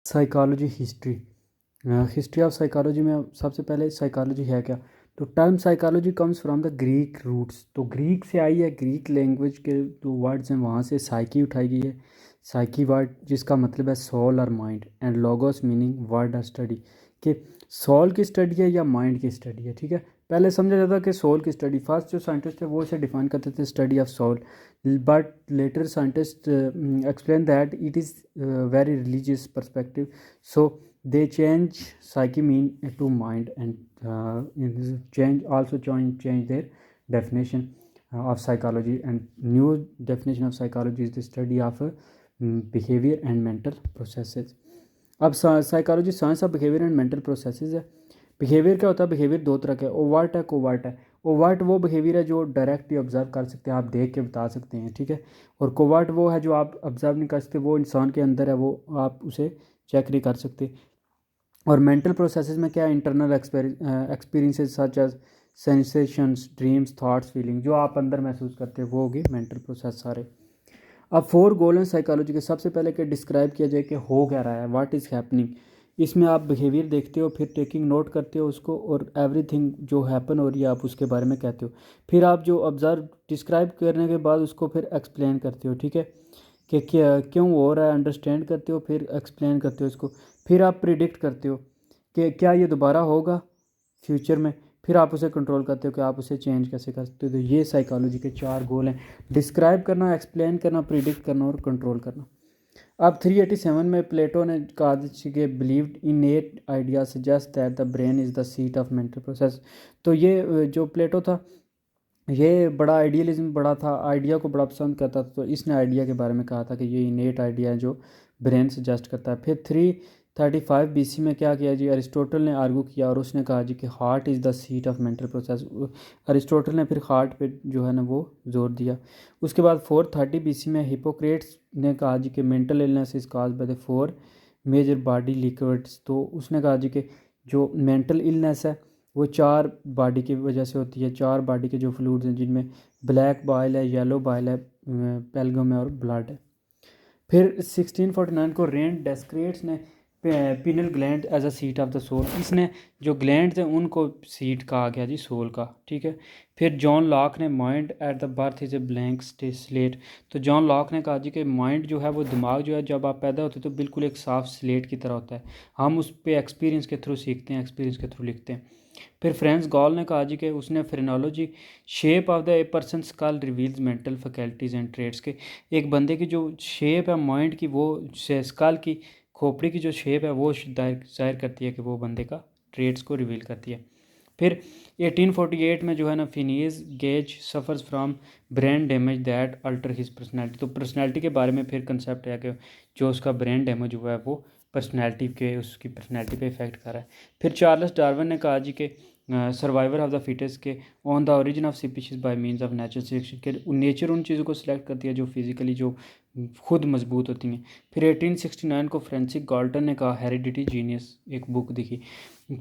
Psychology history. History of psychology में सबसे पहले साइकोलॉजी है क्या। तो term psychology comes from the Greek roots, तो ग्रीक से आई है, ग्रीक लैंग्वेज के जो वर्ड्स हैं वहाँ से साइकी उठाई गई है। साइकी वर्ड जिसका मतलब है सोल और mind, and logos meaning word और स्टडी, कि सोल की स्टडी है या माइंड की स्टडी है। ठीक है, पहले समझा जाता कि सोल की स्टडी, फर्स्ट जो साइंटिस्ट थे वो इसे डिफाइन करते थे study of soul, but later scientist explain that it is very religious perspective, so they change psyche mean to mind, and change their definition of psychology, and new definition of psychology is the study of behavior and mental processes. अब psychology science of behaviour and mental processes है। Behaviour क्या होता है, behaviour दो तरह के, overt है, covert है। ओवर्ट वो बिहेवियर है जो डायरेक्टली ऑब्जर्व कर सकते हैं, आप देख के बता सकते हैं। ठीक है, और कोवर्ट वो है जो आप ऑब्जर्व नहीं कर सकते, वो इंसान के अंदर है, वो आप उसे चेक नहीं कर सकते। और मेंटल प्रोसेसेस में क्या है, internal experiences such as sensations, dreams, thoughts, feeling, जो आप अंदर महसूस करते हैं वो होगी मेंटल प्रोसेस सारे। अब फोर गोल हैं साइकोलॉजी के। सबसे पहले कि डिस्क्राइब किया जाए कि हो क्या रहा है, व्हाट इज़ हैपनिंग। इसमें आप बिहेवियर देखते हो, फिर टेकिंग नोट करते हो उसको, और एवरीथिंग जो हैपन हो रही है आप उसके बारे में कहते हो। फिर आप जो ऑब्जर्व डिस्क्राइब करने के बाद उसको फिर एक्सप्लेन करते हो। ठीक है, कि क्या क्यों हो रहा है, अंडरस्टैंड करते हो, फिर एक्सप्लेन करते हो इसको। फिर आप प्रिडिक्ट करते हो कि क्या ये दोबारा होगा फ्यूचर में, फिर आप उसे कंट्रोल करते हो कि आप उसे चेंज कैसे कर सकते हो। तो ये साइकोलॉजी के चार गोल हैं, डिस्क्राइब करना, एक्सप्लेन करना, प्रिडिक्ट करना और कंट्रोल करना। अब 387 में प्लेटो ने कहा कि believed innate idea suggest that the brain is the seat of mental process. तो ये जो प्लेटो था ये बड़ा आइडियलिज्म बड़ा था, आइडिया को बड़ा पसंद करता था, तो इसने आइडिया के बारे में कहा था कि ये इनेट आइडिया है जो ब्रेन सजेस्ट करता है। फिर 335 BC में क्या किया जी, अरिस्टोटल ने आर्गू किया और उसने कहा जी कि heart is the seat of mental process. Aristotle ने फिर हार्ट पे जो है ना वो जोर दिया। उसके बाद 430 BC में हिपोक्रेट्स ने कहा जी कि mental illness is cause by the four major body liquids. तो उसने कहा जी कि जो मेंटल इलनेस है वो चार बॉडी की वजह से होती है, चार बॉडी के जो फ्लूइड्स हैं जिनमें ब्लैक बाइल है, येलो बाइल है, पेलगम है और ब्लड है। फिर 1649 को रेन डेस्क्रेट्स ने pineal gland as a seat of the soul, इसने जो ग्लैंड थे उनको सीट कहा गया जी सोल का। ठीक है, फिर जॉन लॉक ने mind at the birth is a blank slate. तो जॉन लॉक ने कहा जी कि माइंड जो है वो दिमाग जो है जब आप पैदा होते तो बिल्कुल एक साफ स्लेट की तरह होता है, हम उस पर एक्सपीरियंस के थ्रू सीखते हैं, एक्सपीरियंस के थ्रू लिखते हैं। फिर फ्रेंस गॉल ने कहा जी कि उसने phrenology shape of the a person skull reveals mental faculties and traits के, एक बंदे की जो शेप है माइंड की, वो स्कल की खोपड़ी की जो शेप है वो जाहिर करती है कि वो बंदे का ट्रेड्स को रिवील करती है। फिर 1848 में जो है ना Phineas Gage suffers from brain damage that alter his personality. तो पर्सनैलिटी के बारे में फिर कंसेप्ट है कि जो उसका ब्रेन डैमेज हुआ है वो पर्सनैलिटी के उसकी पर्सनैलिटी पे इफेक्ट कर रहा है। फिर चार्ल्स डार्विन ने कहा जी कि सर्वाइवर ऑफ द फिटेस्ट के on the origin of species by means of natural selection, के नेचर उन चीज़ों को सिलेक्ट करती है जो फिजिकली जो खुद मजबूत होती हैं। फिर 1869 को फ्रेंसिस गाल्टन ने कहा हेरिडिटी जीनियस एक बुक दिखी।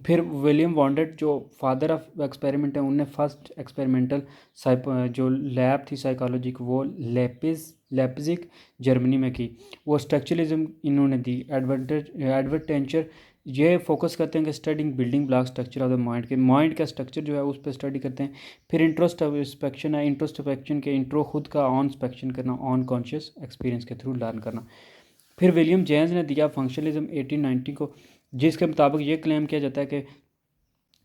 फिर विलियम वॉन्डेट जो फादर ऑफ एक्सपेरिमेंट है उनने फर्स्ट एक्सपेरिमेंटल जो लैब थी साइकोलॉजी की वो लेप्जिग जर्मनी में की। वो स्ट्रक्चरलिज्म इन्होंने दी। एडवर्टेंचर ये फोकस करते हैं कि studying building block structure of the mind, के माइंड का स्ट्रक्चर जो है उस पर स्टडी करते हैं। फिर इंट्रोस्पेक्शन है, इंट्रोस्पेक्शन के इंट्रो खुद का ऑन स्पेक्शन करना, ऑन कॉन्शियस एक्सपीरियंस के थ्रू लर्न करना। फिर विलियम जेम्स ने दिया फंक्शनलिज्म 1890 को, जिसके मुताबिक ये क्लेम किया जाता है कि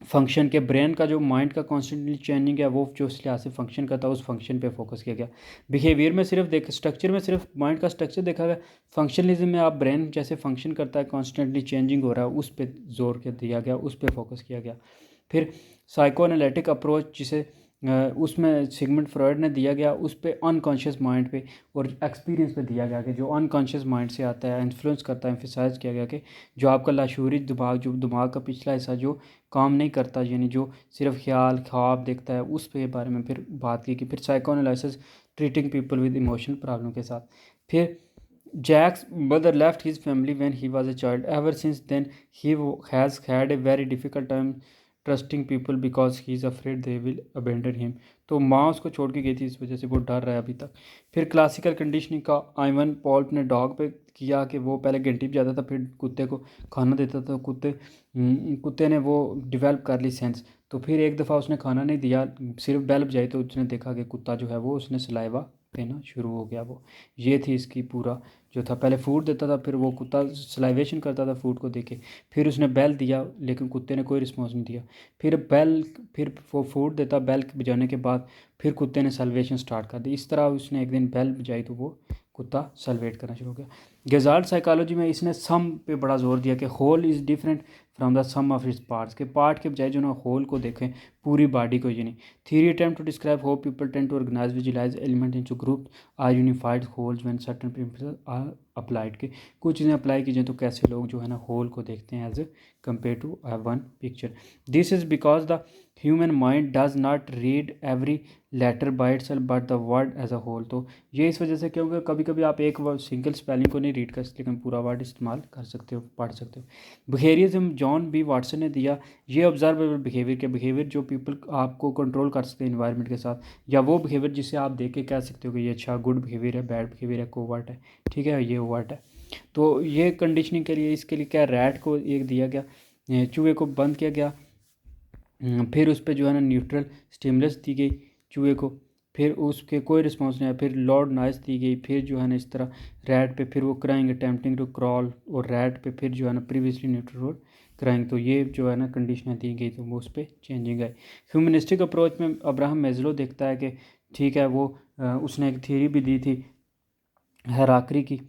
फंक्शन के ब्रेन का जो माइंड का कॉन्स्टेंटली चेंजिंग है वो जो इस लिहाज से फंक्शन करता है उस फंक्शन पे फोकस किया गया। बिहेवियर में सिर्फ स्ट्रक्चर में सिर्फ माइंड का स्ट्रक्चर देखा गया। फंक्शनलिज्म में आप ब्रेन जैसे फंक्शन करता है कॉन्स्टेंटली चेंजिंग हो रहा है उस पर जोर के दिया गया, उस पर फोकस किया गया। फिर साइको एनालिटिक अप्रोच जिसे उसमें सिगमंड फ्रॉयड ने दिया गया, उस पर अनकॉन्शियस माइंड पे और एक्सपीरियंस पे दिया गया कि जो अनकॉन्शियस माइंड से आता है इन्फ्लुएंस करता है। एम्फेसाइज किया गया कि जो आपका लाशूरी दिमाग, जो दिमाग का पिछला हिस्सा जो काम नहीं करता, यानी जो सिर्फ ख्याल ख्वाब देखता है, उस पे बारे में फिर बात की। फिर psychoanalysis treating people with emotional problem के साथ। फिर Jack's mother left his family when he was a child, ever since then he has had a very difficult time trusting people because he is afraid they will abandon him. तो माँ उसको छोड़ के गई थी, इस वजह से वो डर रहा है अभी तक। फिर क्लासिकल कंडीशनिंग का आइवन पोल्प ने डॉग पे किया कि वो पहले घंटी बजाता था, फिर कुत्ते को खाना देता था। कुत्ते ने वो डेवलप कर ली सेंस। तो फिर एक दफ़ा उसने खाना नहीं दिया, सिर्फ बेल बजाई, तो उसने देखा कि कुत्ता जो है वो उसने सलाइवा देना शुरू हो गया। वो ये थी इसकी पूरा जो था, पहले फूड देता था, फिर वो कुत्ता सलाइवेशन करता था फूड को देके, फिर उसने बेल दिया लेकिन कुत्ते ने कोई रिस्पॉन्स नहीं दिया। फिर वो फूड देता, बेल बजाने के बाद फिर कुत्ते ने सल्वेशन स्टार्ट कर दी। इस तरह उसने एक दिन बेल बजाई तो वो कुत्ता सल्वेट करना शुरू हो गया। गेजाल्ट साइकोलॉजी में इसने सम पे बड़ा जोर दिया कि whole is different from the sum of its parts, के पार्ट के बजाय जो ना होल को देखें, पूरी बॉडी को। यानी theory attempt to describe how people tend to organize visualize element into group or unified wholes when certain principles are applied, के कुछ चीज़ें अप्लाई की जाए तो कैसे लोग जो है ना होल को देखते हैं as a compare to one picture. This is because the human mind does not read every letter by itself but the word as a whole. तो ये इस वजह से, क्योंकि कभी कभी आप एक सिंगल स्पेलिंग को नहीं रीड कर सकते लेकिन पूरा वर्ड इस्तेमाल कर सकते हो, पढ़ सकते हो। बिहेवियरिज्म जॉन बी वाटसन ने दिया, ये ऑब्जर्वेबल बिहेवियर के बिहेवियर जो पीपल आपको कंट्रोल कर सकते हैं इन्वायरमेंट के साथ, या वो बिहेवियर जिसे आप देख के कह सकते हो कि ये अच्छा गुड बिहेवियर है, बैड बिहेवियर है, कोवर्ट है, ठीक है, ये ओवर्ट है। तो ये कंडीशनिंग के लिए, इसके लिए क्या, रैट को एक दिया गया, चूहे को बंद किया गया, फिर उस पर जो है ना न्यूट्रल स्टिमुलस दी गई चूहे को, फिर उसके कोई रिस्पॉन्स नहीं आया, फिर लॉर्ड नॉइस दी गई, फिर जो है ना इस तरह रैट पे फिर वो क्राइंग अटेम्प्टिंग टू क्रॉल, और रैट पे फिर जो है ना प्रीवियसली न्यूट्रल और क्राइंग। तो ये जो है ना कंडीशनें दी गई तो वो उस पर चेंजिंग आई। ह्यूमनिस्टिक अप्रोच में अब्राहम मेजलो देखता है कि ठीक है, वो उसने एक थ्योरी भी दी थी हायरार्की की।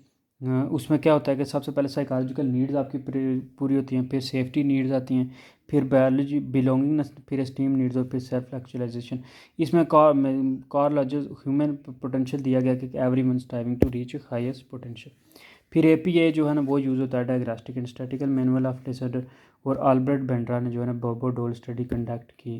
उसमें क्या होता है कि सबसे पहले साइकोलॉजिकल नीड्स आपकी पूरी होती हैं, फिर सेफ्टी नीड्स आती हैं, फिर बायोलॉजी बिलोंगिंगनेस, फिर एस्टीम नीड्स, और फिर सेल्फ एक्चुअलाइजेशन। इसमें कार्ल रॉजर्स ह्यूमन पोटेंशियल दिया गया कि every one striving to reach highest potential. फिर APA जो है ना वो यूज़ होता है diagnostic and statistical manual of disorder, और अल्बर्ट बेंड्रा ने जो है ना बोबो डोल स्टडी कंडक्ट की।